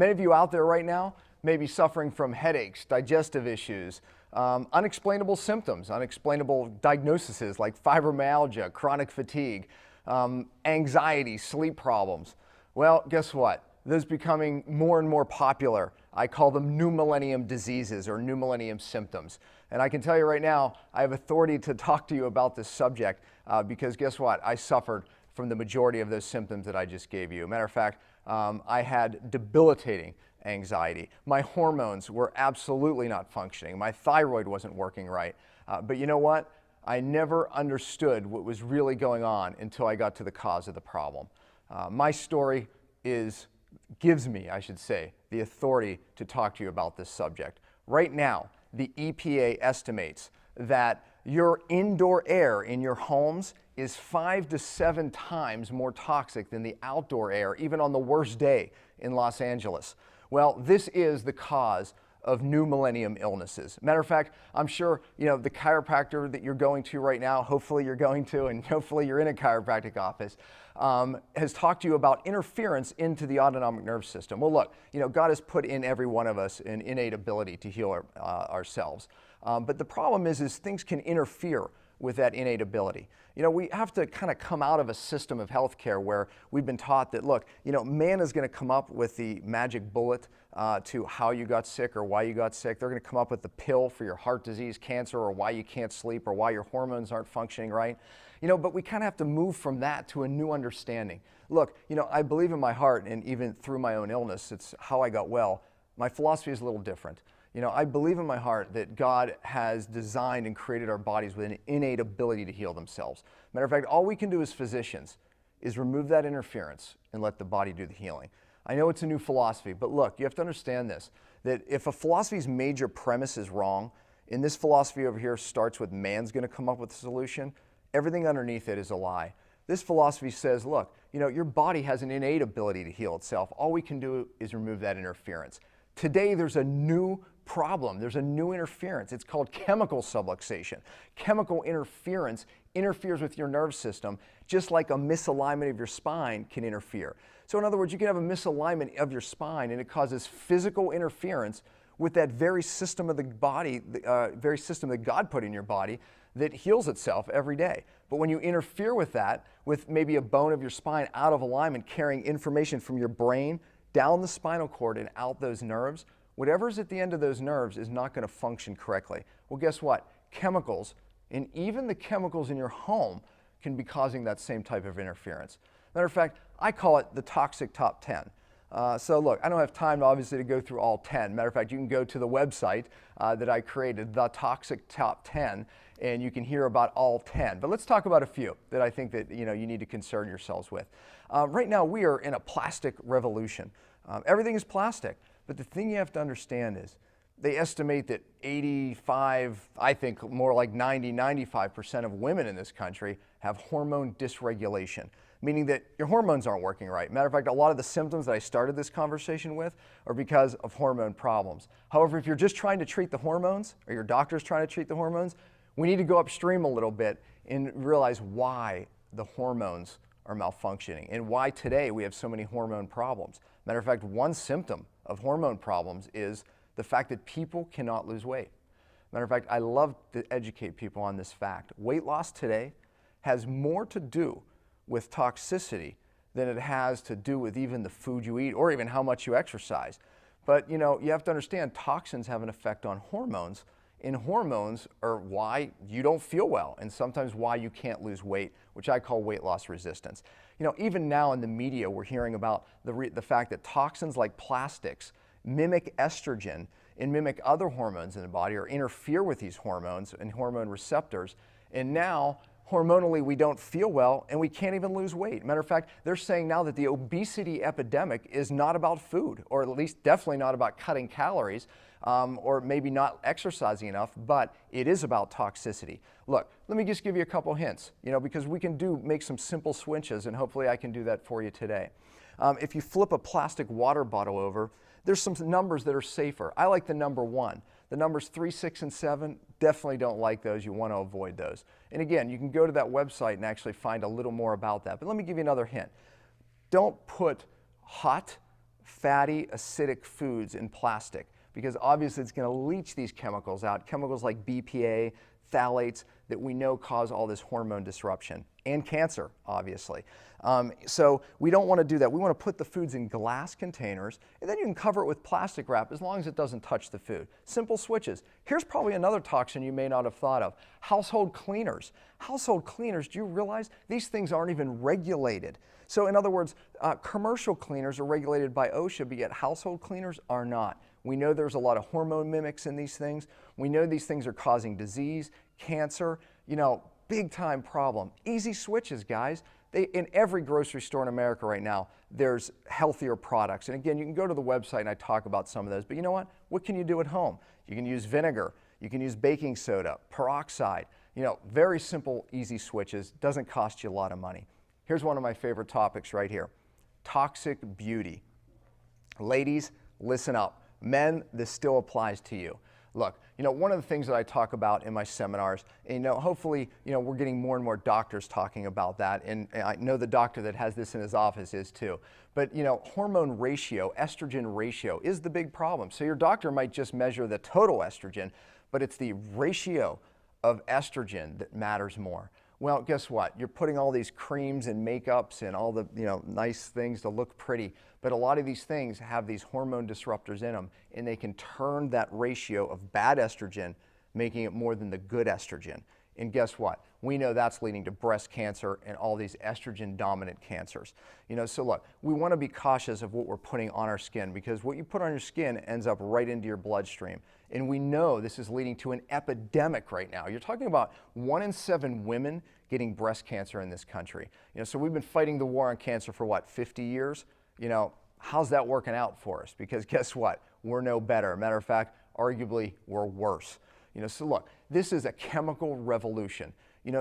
Many of you out there right now may be suffering from headaches, digestive issues, unexplainable symptoms, unexplainable diagnoses like fibromyalgia, chronic fatigue, anxiety, sleep problems. Well, guess what? Those becoming more and more popular. I call them new millennium diseases or new millennium symptoms. And I can tell you right now, I have authority to talk to you about this subject because guess what? I suffered from the majority of those symptoms that I just gave you. Matter of fact, I had debilitating anxiety. My hormones were absolutely not functioning. My thyroid wasn't working right. But you know what? I never understood what was really going on until I got to the cause of the problem. My story gives me, I should say, the authority to talk to you about this subject. Right now, the EPA estimates that your indoor air in your homes is 5 to 7 times more toxic than the outdoor air, even on the worst day in Los Angeles. Well, this is the cause of new millennium illnesses. Matter of fact, I'm sure the chiropractor that you're going to right now, hopefully you're going to, and hopefully you're in a chiropractic office, has talked to you about interference into the autonomic nervous system. Well, look, God has put in every one of us an innate ability to heal ourselves. But the problem is things can interfere with that innate ability. We have to kind of come out of a system of healthcare where we've been taught that, look, man is going to come up with the magic bullet to how you got sick or why you got sick. They're going to come up with the pill for your heart disease, cancer, or why you can't sleep, or why your hormones aren't functioning right. But we kind of have to move from that to a new understanding. Look, I believe in my heart, and even through my own illness, it's how I got well. My philosophy is a little different. I believe in my heart that God has designed and created our bodies with an innate ability to heal themselves. Matter of fact, all we can do as physicians is remove that interference and let the body do the healing. I know it's a new philosophy, but look, you have to understand this, that if a philosophy's major premise is wrong, and this philosophy over here starts with man's going to come up with a solution, everything underneath it is a lie. This philosophy says, look, your body has an innate ability to heal itself. All we can do is remove that interference. Today, there's a new problem. There's a new interference. It's called chemical subluxation. Chemical interference interferes with your nerve system, just like a misalignment of your spine can interfere. So in other words, you can have a misalignment of your spine and it causes physical interference with that very system of the body, very system that God put in your body that heals itself every day. But when you interfere with that, with maybe a bone of your spine out of alignment, carrying information from your brain down the spinal cord and out those nerves, whatever's at the end of those nerves is not going to function correctly. Well, guess what? Chemicals, and even the chemicals in your home, can be causing that same type of interference. Matter of fact, I call it the toxic top 10. So look, I don't have time obviously to go through all 10. Matter of fact, you can go to the website that I created, the toxic top 10, and you can hear about all 10. But let's talk about a few that I think that you need to concern yourselves with. Right now, we are in a plastic revolution. Everything is plastic. But the thing you have to understand is they estimate that 85, I think more like 90, 95% of women in this country have hormone dysregulation, meaning that your hormones aren't working right. Matter of fact, a lot of the symptoms that I started this conversation with are because of hormone problems. However, if you're just trying to treat the hormones, or your doctor's trying to treat the hormones, we need to go upstream a little bit and realize why the hormones are malfunctioning and why today we have so many hormone problems. Matter of fact, one symptom of hormone problems is the fact that people cannot lose weight. Matter of fact, I love to educate people on this fact. Weight loss today has more to do with toxicity than it has to do with even the food you eat or even how much you exercise. But you have to understand toxins have an effect on hormones, and hormones are why you don't feel well and sometimes why you can't lose weight, which I call weight loss resistance. Even now in the media, we're hearing about the fact that toxins like plastics mimic estrogen and mimic other hormones in the body or interfere with these hormones and hormone receptors. And now, hormonally, we don't feel well and we can't even lose weight. Matter of fact, they're saying now that the obesity epidemic is not about food, or at least definitely not about cutting calories, or maybe not exercising enough, but it is about toxicity. Look, let me just give you a couple hints, because we can make some simple switches, and hopefully I can do that for you today. If you flip a plastic water bottle over, there's some numbers that are safer. I like the number 1. The numbers 3, 6, and 7, definitely don't like those. You want to avoid those. And again, you can go to that website and actually find a little more about that. But let me give you another hint. Don't put hot, fatty, acidic foods in plastic, because obviously it's going to leach these chemicals out, chemicals like BPA, phthalates, that we know cause all this hormone disruption and cancer, obviously. So we don't want to do that. We want to put the foods in glass containers, and then you can cover it with plastic wrap as long as it doesn't touch the food. Simple switches. Here's probably another toxin you may not have thought of. Household cleaners. Household cleaners, do you realize these things aren't even regulated? So in other words, commercial cleaners are regulated by OSHA, but yet household cleaners are not. We know there's a lot of hormone mimics in these things. We know these things are causing disease, cancer, big time problem. Easy switches, guys. In every grocery store in America right now, there's healthier products. And again, you can go to the website and I talk about some of those, but you know what? What can you do at home? You can use vinegar, you can use baking soda, peroxide, very simple, easy switches, doesn't cost you a lot of money. Here's one of my favorite topics right here, toxic beauty. Ladies, listen up. Men, this still applies to you. Look, one of the things that I talk about in my seminars, and hopefully, we're getting more and more doctors talking about that, and I know the doctor that has this in his office is too. But, hormone ratio, estrogen ratio is the big problem. So your doctor might just measure the total estrogen, but it's the ratio of estrogen that matters more. Well, guess what? You're putting all these creams and makeups and all the nice things to look pretty, but a lot of these things have these hormone disruptors in them, and they can turn that ratio of bad estrogen, making it more than the good estrogen. And guess what? We know that's leading to breast cancer and all these estrogen-dominant cancers. So look, we want to be cautious of what we're putting on our skin, because what you put on your skin ends up right into your bloodstream. And we know this is leading to an epidemic right now. You're talking about 1 in 7 women getting breast cancer in this country. So we've been fighting the war on cancer for what, 50 years? How's that working out for us? Because guess what? We're no better. Matter of fact, arguably, we're worse. So look, this is a chemical revolution.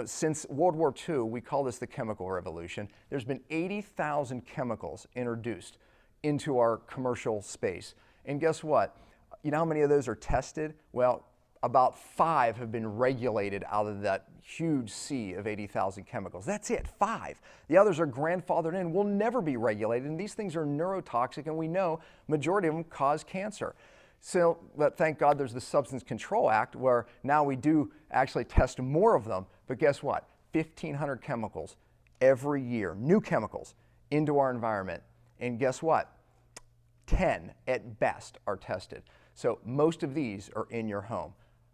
Since World War II, we call this the chemical revolution. There's been 80,000 chemicals introduced into our commercial space. And guess what? You know how many of those are tested? Well, about 5 have been regulated out of that huge sea of 80,000 chemicals. That's it, 5. The others are grandfathered in, will never be regulated, and these things are neurotoxic, and we know majority of them cause cancer. So, but thank God there's the Substance Control Act, where now we do actually test more of them, but guess what? 1,500 chemicals every year, new chemicals, into our environment, and guess what? 10 at best are tested. So most of these are in your home.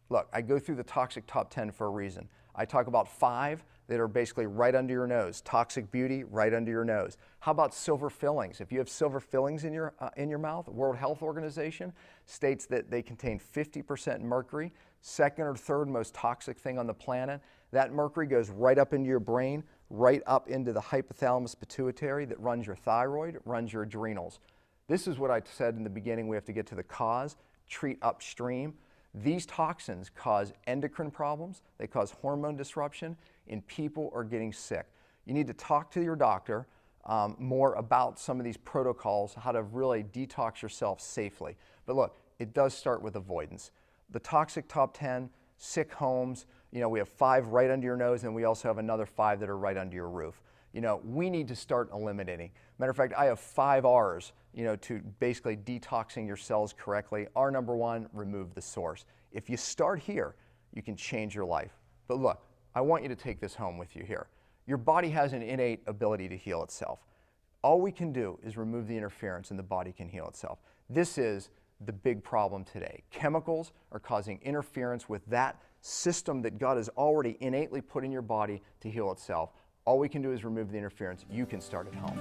Look, I go through the toxic top 10 for a reason. I talk about 5 that are basically right under your nose. Toxic beauty, right under your nose. How about silver fillings? If you have silver fillings in your mouth, the World Health Organization states that they contain 50% mercury, second or third most toxic thing on the planet. That mercury goes right up into your brain, right up into the hypothalamus pituitary that runs your thyroid, runs your adrenals. This is what I said in the beginning. We have to get to the cause, treat upstream. These toxins cause endocrine problems, they cause hormone disruption, and people are getting sick. You need to talk to your doctor more about some of these protocols, how to really detox yourself safely. But look, it does start with avoidance. The toxic top 10, sick homes, we have 5 right under your nose, and we also have another 5 that are right under your roof. We need to start eliminating. Matter of fact, I have 5 R's, to basically detoxing your cells correctly. R number 1, remove the source. If you start here, you can change your life. But look, I want you to take this home with you here. Your body has an innate ability to heal itself. All we can do is remove the interference and the body can heal itself. This is the big problem today. Chemicals are causing interference with that system that God has already innately put in your body to heal itself. All we can do is remove the interference. You can start at home.